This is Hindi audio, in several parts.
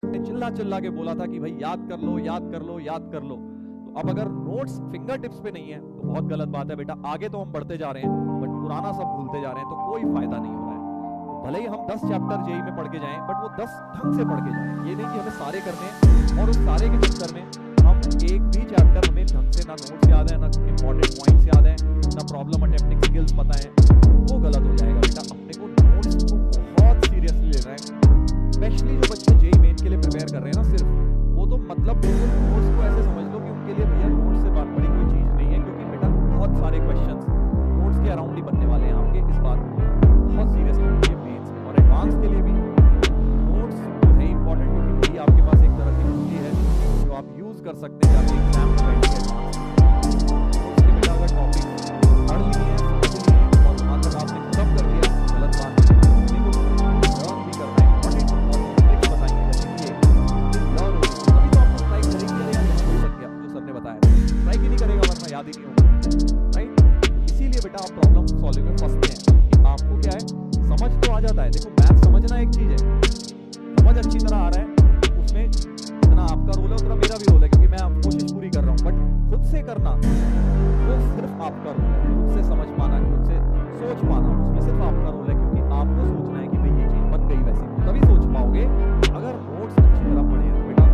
ने चिल्ला चिल्ला के बोला था कि भाई याद कर लो, याद कर लो, याद कर लो। तो अब अगर नोट्स फिंगर टिप्स पे नहीं है तो बहुत गलत बात है बेटा। आगे तो हम बढ़ते जा रहे हैं बट पुराना सब भूलते जा रहे हैं, तो कोई फायदा नहीं हो रहा है। तो भले ही हम 10 चैप्टर जेई में पढ़ के जाएं, बट वो 10 ढंग से पढ़ के जाएं। ये नहीं कि हमें सारे करने हैं और उस सारे के चक्कर में हम एक भी चैप्टर हमें ढंग से ना नोट्स याद है, ना इंपॉर्टेंट पॉइंट्स याद है, ना प्रॉब्लम अटेम्प्टिंग स्किल्स पता है, वो गलत हो जाएगा बेटा। अपने को नोट्स को बहुत सीरियसली लेना है। स्पेशली जो बच्चे जेई मेन के लिए प्रिपेयर कर रहे हैं ना, सिर्फ वो तो मतलब बिल्कुल नोट्स को ऐसे समझ लो कि उनके लिए भैया नोट्स से बात बड़ी कोई चीज नहीं है, क्योंकि बेटा बहुत सारे क्वेश्चंस नोट्स के अराउंड ही बनने वाले हैं आपके। इस बात को बहुत सीरियसली लीजिए मेंस में और एडवांस के लिए भी। नोट्स जो है इंपॉर्टेंट, क्योंकि वही आपके पास एक तरह की कुंजी है जो आप यूज कर सकते हैं जाके एग्जाम में बैठ के। नोट्स के बेटा अगर टॉपिक पढ़ लिए हैं, समझ लिए हैं और वहां तक आपने खत्म कर दिया, गलत बात है। अपने को लर्न भी करना है, इंपॉर्टेंट और ट्रिक्स बताएंगे जैसे कि लर्न हो तभी तो आपको ट्राई करेंगे। अरे यार वही बन गया जो सर ने बताया, ट्राई ही नहीं करेगा वरना याद ही नहीं होगा, राइट। इसीलिए बेटा आप प्रॉब्लम सॉल्विंग में फंसते हैं कि आपको क्या है, समझ तो आ जाता है। देखो मैथ समझना एक चीज है, समझ अच्छी तरह आ रहा है, उसमें जितना आपका रोल है उतना मेरा भी रोल है, क्योंकि मैं कोशिश पूरी कर रहा हूँ। बट खुद से करना वो सिर्फ आपका रोल है। खुद से समझ पाना, खुद से सोच पाना, उसमें सिर्फ आपका रोल है, क्योंकि आपको सोचना है कि भाई ये चीज बन गई वैसी, तभी सोच पाओगे। अगर नोट्स अच्छी तरह पढ़े हैं तो बेटा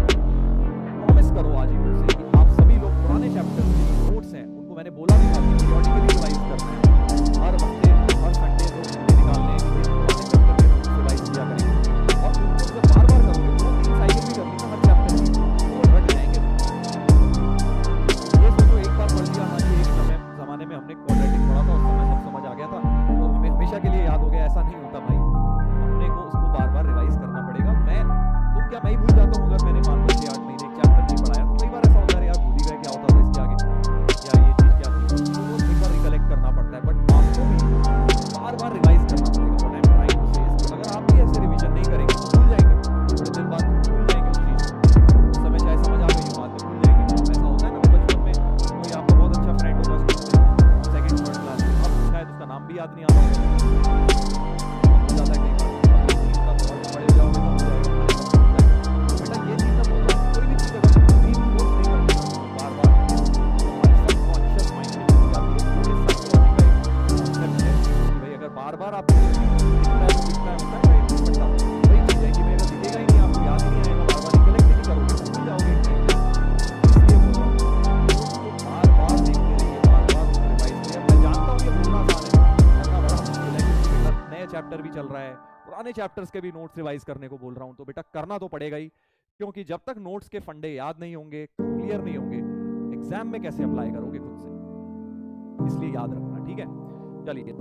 प्रॉमिस करो आज ही मुझसे कि आप सभी लोग पुराने चैप्टर के जो नोट्स हैं उनको, मैंने बोला भी था कि पीरियडिकली रिवाइज करना है, हर हफ्ते हर संडे 2 घंटे निकालने हैं कि पुराने चैप्टर के नोट्स रिवाइज किया करेंगे। और उनको जब बार बार करोगे, 2-3 साइकिल भी करनी है हर चैप्टर की, तो वो रट जाएंगे। ये सोचो एक बार पढ़ लिया, हाँ जी एक जमाने में हमने क्वाड्रेटिक पढ़ा था, उस समय सब समझ आ गया था तो हमें हमेशा के लिए याद हो गया, ऐसा नहीं होता भाई। अपने को उसको बार बार रिवाइज करना पड़ेगा। मैं ही भूल जाता हूँ। अगर मैंने मान लो 6-8 महीने एक चैप्टर नहीं पढ़ाया तो कई बार ऐसा होता है यार भूल ही गए क्या होता था इसके आगे, या ये चीज क्या थी, तो वो एक बार रिकलेक्ट करना पड़ता है। बट आपको भी बार बार रिवाइज करना पड़ेगा। What I am trying to say, अगर आप भी ऐसे रिवीजन नहीं करेंगे तो भूल जाएंगे, थोड़े दिन बाद भूल जाएंगे उस चीज को। उस समय चाहे समझ आ गई, बाद में भूल जाएंगे। ऐसा होता है ना बचपन में, कोई आपका बहुत अच्छा फ्रेंड होगा सेकंड थर्ड क्लास में, अब शायद उसका नाम भी याद नहीं आता होगा, ज्यादा कई बार पढ़े जाओगे तो हो जाएगा। बेटा ये चीज ना बोल रहा हूँ, कोई भी चीज अगर रीइंफोर्स नहीं करते बार बार, हमारे सबकॉन्शियस माइंड में चली जाती है। ये साइकोलॉजी का एक कॉन्सेप्ट है कि भाई अगर बार बार आप दिखता है तो दिखता है, होता है ना एक बच्चा, वही चीज है कि मेरा दिखेगा ही नहीं, आपको याद ही नहीं आएगा, बार बार रिकलेक्ट ही नहीं करोगे, भूल जाओगे। इसलिए बोल रहा हूँ उसको बार बार देखते रहिए, बार बार उसको रिवाइज करिए। मैं जानता हूँ ये बोलना आसान है, करना बड़ा मुश्किल है, क्योंकि बेटा नए चैप्टर भी चल रहा है, पुराने चैप्टर्स के भी नोट्स रिवाइज करने को बोल रहा हूँ, तो बेटा करना तो पड़ेगा ही। क्योंकि जब तक नोट्स के फंडे याद नहीं होंगे, क्लियर नहीं होंगे, एग्जाम में कैसे अप्लाई करोगे खुद से, इसलिए याद रखना, ठीक है। चलिए।